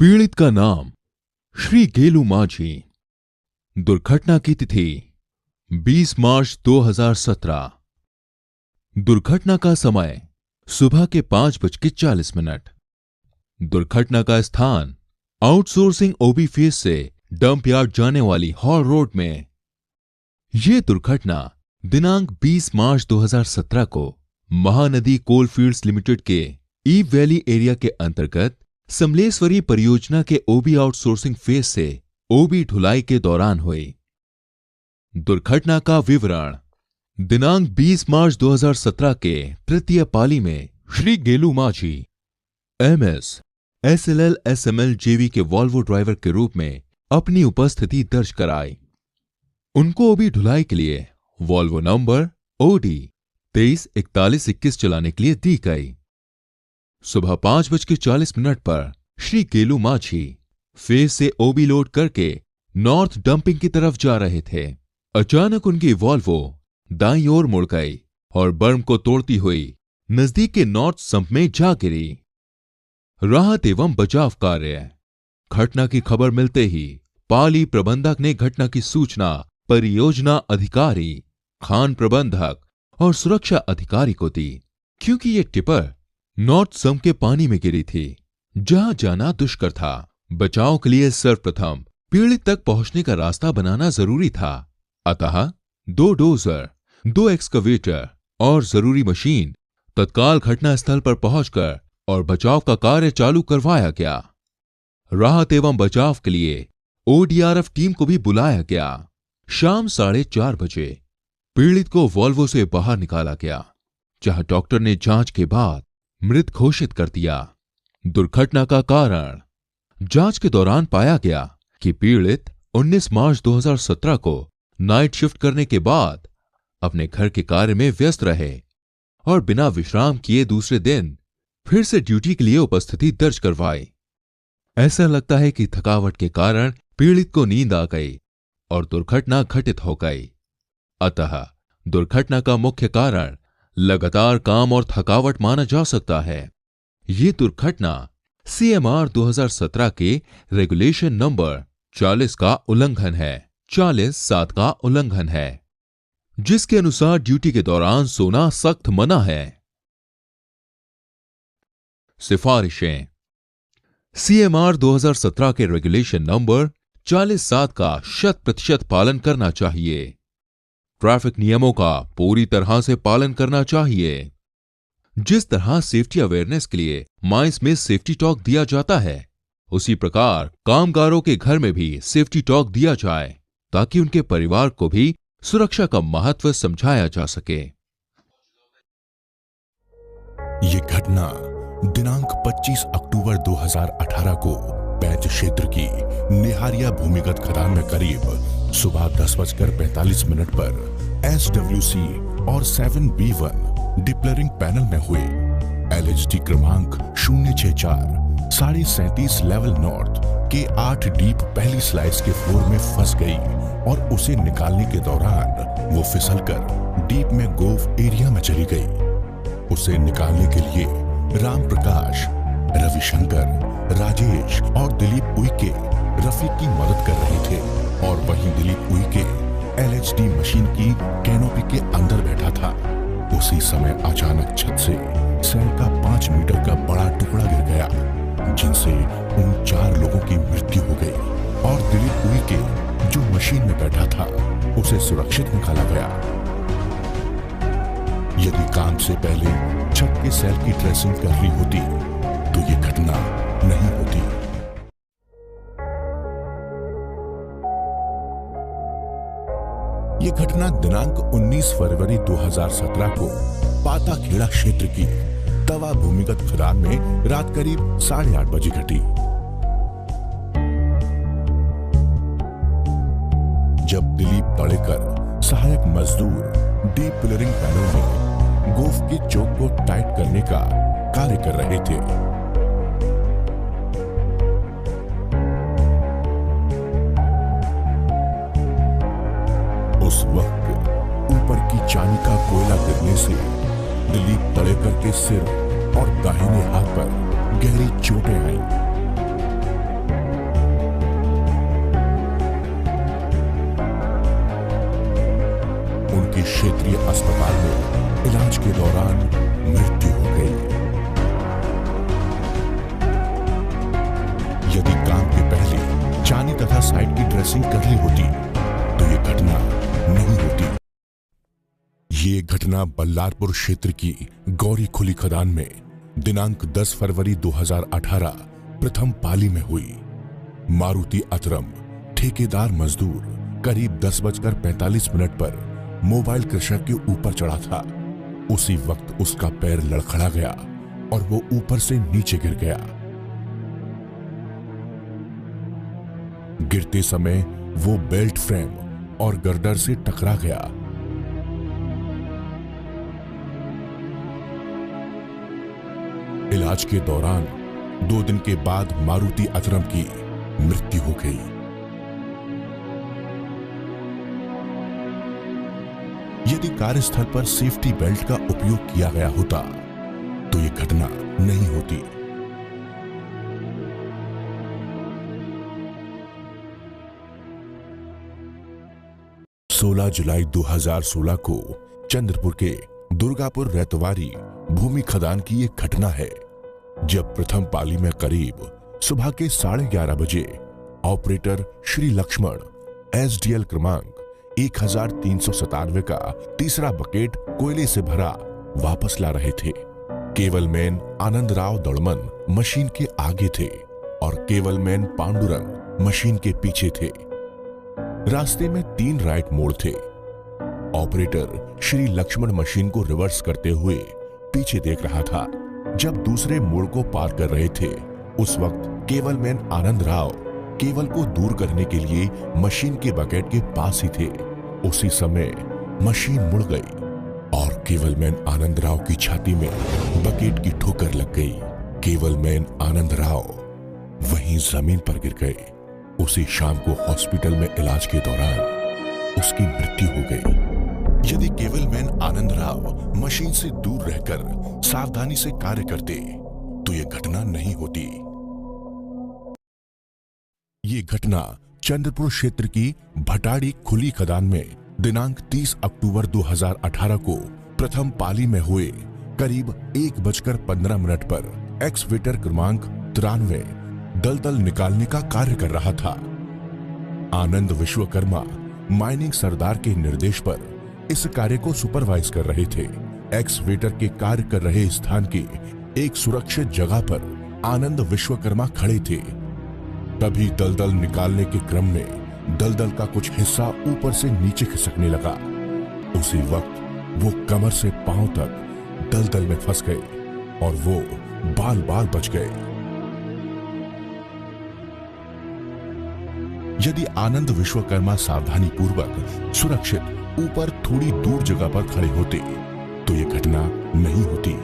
पीड़ित का नाम श्री गेलू माझी। दुर्घटना की तिथि 20 मार्च 2017। दुर्घटना का समय सुबह के 5:40। दुर्घटना का स्थान आउटसोर्सिंग ओबी फेस से डंप यार्ड जाने वाली हॉल रोड में। यह दुर्घटना दिनांक 20 मार्च 2017 को महानदी कोलफील्ड्स लिमिटेड के ईव वैली एरिया के अंतर्गत समलेश्वरी परियोजना के ओबी आउटसोर्सिंग फेस से ओबी ढुलाई के दौरान हुई। दुर्घटना का विवरण। दिनांक 20 मार्च 2017 के तृतीय पाली में श्री गेलू माझी MS SLL SML JV के वॉल्वो ड्राइवर के रूप में अपनी उपस्थिति दर्ज कराई। उनको ओबी ढुलाई के लिए वॉल्वो नंबर OD 234121 चलाने के लिए दी गई। सुबह 5:40 पर श्री गेलू माझी फेस से ओबी लोड करके नॉर्थ डंपिंग की तरफ जा रहे थे। अचानक उनकी वॉल्वो दाईं ओर मुड़ गई और बर्म को तोड़ती हुई नजदीक के नॉर्थ सम्प में जा गिरी। राहत एवं बचाव कार्य। घटना की खबर मिलते ही पाली प्रबंधक ने घटना की सूचना परियोजना अधिकारी, खान प्रबंधक और सुरक्षा अधिकारी को दी। क्योंकि ये टिपर नॉर्थ सम्प के पानी में गिरी थी, जहां जाना दुष्कर था। बचाव के लिए सर्वप्रथम पीड़ित तक पहुंचने का रास्ता बनाना जरूरी था। अतः 2 डोजर, 2 एक्सकवेटर और जरूरी मशीन तत्काल घटनास्थल पर पहुंचकर और बचाव का कार्य चालू करवाया गया। राहत एवं बचाव के लिए ODRF टीम को भी बुलाया गया। शाम 4:30 बजे पीड़ित को वॉल्वो से बाहर निकाला गया, जहां डॉक्टर ने जांच के बाद मृत घोषित कर दिया। दुर्घटना का कारण। जांच के दौरान पाया गया कि पीड़ित 19 मार्च 2017 को नाइट शिफ्ट करने के बाद अपने घर के कार्य में व्यस्त रहे और बिना विश्राम किए दूसरे दिन फिर से ड्यूटी के लिए उपस्थिति दर्ज करवाई। ऐसा लगता है कि थकावट के कारण पीड़ित को नींद आ गई और दुर्घटना घटित हो गई। अतः दुर्घटना का मुख्य कारण लगातार काम और थकावट माना जा सकता है। ये दुर्घटना CMR 2017 के रेगुलेशन नंबर 40 का उल्लंघन है, 40(7) का उल्लंघन है, जिसके अनुसार ड्यूटी के दौरान सोना सख्त मना है। सिफारिशें। CMR 2017 के रेगुलेशन नंबर 40(7) का 100% पालन करना चाहिए। ट्रैफिक नियमों का पूरी तरह से पालन करना चाहिए। जिस तरह सेफ्टी अवेयरनेस के लिए माइंस में सेफ्टी टॉक दिया जाता है, उसी प्रकार कामगारों के घर में भी सेफ्टी टॉक दिया जाए, ताकि उनके परिवार को भी सुरक्षा का महत्व समझाया जा सके। ये घटना दिनांक 25 अक्टूबर 2018 को पैंच क्षेत्र की निहारिया भूमिगत खदान में करीब सुबह 10:45 पर SWC और 7B1 डिप्लरिंग पैनल में हुए LHD क्रमांक 064 37.5 लेवल नॉर्थ के 8 डीप पहली स्लाइड्स के फ्लोर में फंस गई और उसे निकालने के दौरान वो फिसलकर डीप में गोव एरिया में चली गई। उसे निकालने के लिए राम प्रकाश, रविशंकर, राजेश और दिलीप उइके रफीक की मदद कर रहे थे और वहीं दिलीप उइके LHD मशीन की कैनोपी के अंदर बैठा था। उसी समय अचानक छत से सेल का 5 मीटर का बड़ा टुकड़ा गिर गया, जिनसे उन 4 लोगों की मृत्यु हो गई और दिलीप उइके जो मशीन में बैठा था उसे सुरक्षित निकाला गया। यदि काम से पहले छत के सेल की ड्रेसिंग कर ली होती तो ये घटना नहीं होती। ये घटना दिनांक 19 फरवरी 2017 को पाताखेड़ा क्षेत्र की तवा भूमिगत खदान में रात करीब 8:30 बजे घटी। जब दिलीप तड़ेकर सहायक मजदूर डीप पिलरिंग पैनल में गोफ के चौक को टाइट करने का कार्य कर रहे थे, उस वक्त ऊपर की चांदी का कोयला गिरने से दिलीप तड़ेकर के सिर और दाहिने हाथ पर गहरी चोटें आईं। के क्षेत्रीय अस्पताल में इलाज के दौरान मृत्यु हो गई। यदि काम के पहले चानी तथा साइड की ड्रेसिंग कर ली होती तो ये घटना नहीं होती। ये घटना बल्लारपुर क्षेत्र की गौरी खुली खदान में दिनांक 10 फरवरी 2018 प्रथम पाली में हुई। मारुति अतरम ठेकेदार मजदूर करीब 10:45 पर मोबाइल क्रशर के ऊपर चढ़ा था। उसी वक्त उसका पैर लड़खड़ा गया और वो ऊपर से नीचे गिर गया। गिरते समय वो बेल्ट फ्रेम और गर्डर से टकरा गया। इलाज के दौरान 2 दिन के बाद मारुति अतरम की मृत्यु हो गई। यदि कार्यस्थल पर सेफ्टी बेल्ट का उपयोग किया गया होता तो यह घटना नहीं होती। जुलाई 2016 को चंद्रपुर के दुर्गापुर रैतवारी भूमि खदान की एक घटना है, जब प्रथम पाली में करीब सुबह के 11:30 बजे ऑपरेटर श्री लक्ष्मण SDL क्रमांक 1397 का तीसरा बकेट कोयले से भरा वापस ला रहे थे। केवलमैन आनंदराव दौड़मन मशीन के आगे थे और केवलमैन पांडुरंग मशीन के पीछे थे। रास्ते में 3 राइट मोड़ थे। ऑपरेटर श्री लक्ष्मण मशीन को रिवर्स करते हुए पीछे देख रहा था। जब दूसरे मोड़ को पार कर रहे थे उस वक्त केवलमैन आनंदराव केवल को दूर करने के लिए मशीन के बकेट के पास ही थे। उसी समय मशीन मुड़ गई और केवलमैन आनंदराव की छाती में बकेट की ठोकर लग गई। केवलमैन आनंदराव वहीं जमीन पर गिर गए। उसी शाम को हॉस्पिटल में इलाज के दौरान उसकी मृत्यु हो गई। यदि केवलमैन आनंदराव मशीन से दूर रहकर सावधानी से कार्य करते तो यह घटना नहीं होती। ये घटना चंद्रपुर क्षेत्र की भटाड़ी खुली खदान में दिनांक 30 अक्टूबर 2018 को प्रथम पाली में हुए करीब 1:15 पर एक्सवेटर क्रमांक 93 दलदल निकालने का कार्य कर रहा था। आनंद विश्वकर्मा माइनिंग सरदार के निर्देश पर इस कार्य को सुपरवाइज कर रहे थे। एक्सवेटर के कार्य कर रहे स्थान की एक सुरक्षित जगह पर आनंद विश्वकर्मा खड़े थे। तभी दलदल निकालने के क्रम में दलदल का कुछ हिस्सा ऊपर से नीचे खिसकने लगा। उसी वक्त वो कमर से पांव तक दलदल में फंस गए और वो बाल बाल बच गए। यदि आनंद विश्वकर्मा सावधानी पूर्वक सुरक्षित ऊपर थोड़ी दूर जगह पर खड़े होते तो यह घटना नहीं होती।